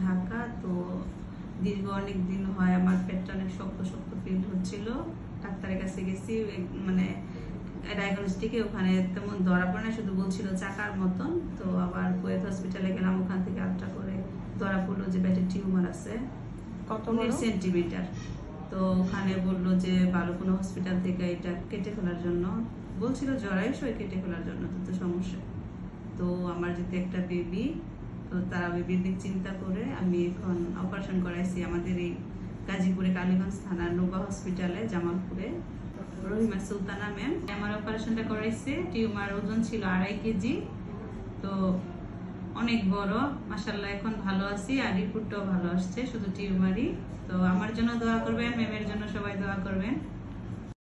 ঢাকা। তো দীর্ঘ অনেক দিন হয় আমার পেটটা অনেক শক্ত শক্ত ফিল হচ্ছিল। ডাক্তারের কাছে গেছি, মানে ডায়াগনস্টিকে ওখানে তেমন ধরা পড়ে না, শুধু বলছিল চাকার মতন। তো আবার কুয়েত হসপিটালে গেলাম, ওখান থেকে আলট্রা করে ধরা পড়লো যে পেটে টিউমার আছে কত 19 সেন্টিমিটার। তো ওখানে বললো যে ভালো কোনো হসপিটাল থেকে এটা কেটে ফেলার জন্য বলছিল, জরায়ুষই কেটে ফেলার জন্য। তো সমস্যা, তো আমার যেহেতু একটা বেবি, তো তারা বেবির দিক চিন্তা করে আমি এখন অপারেশন করাইছি আমাদের এই গাজীপুরে কালীগঞ্জ থানার নোবা হসপিটালে জামালপুরে। রহিমা সুলতানা ম্যাম আমার অপারেশনটা করাইছে। টিউমার ওজন ছিল 2.5 কেজি। তো অনেক বড়, মাশাআল্লাহ এখন ভালো আছি, আর রিপোর্টটাও ভালো আসছে, শুধু টিউমারই। তো আমার জন্য দোয়া করবেন, ম্যামের জন্য সবাই দোয়া করবেন।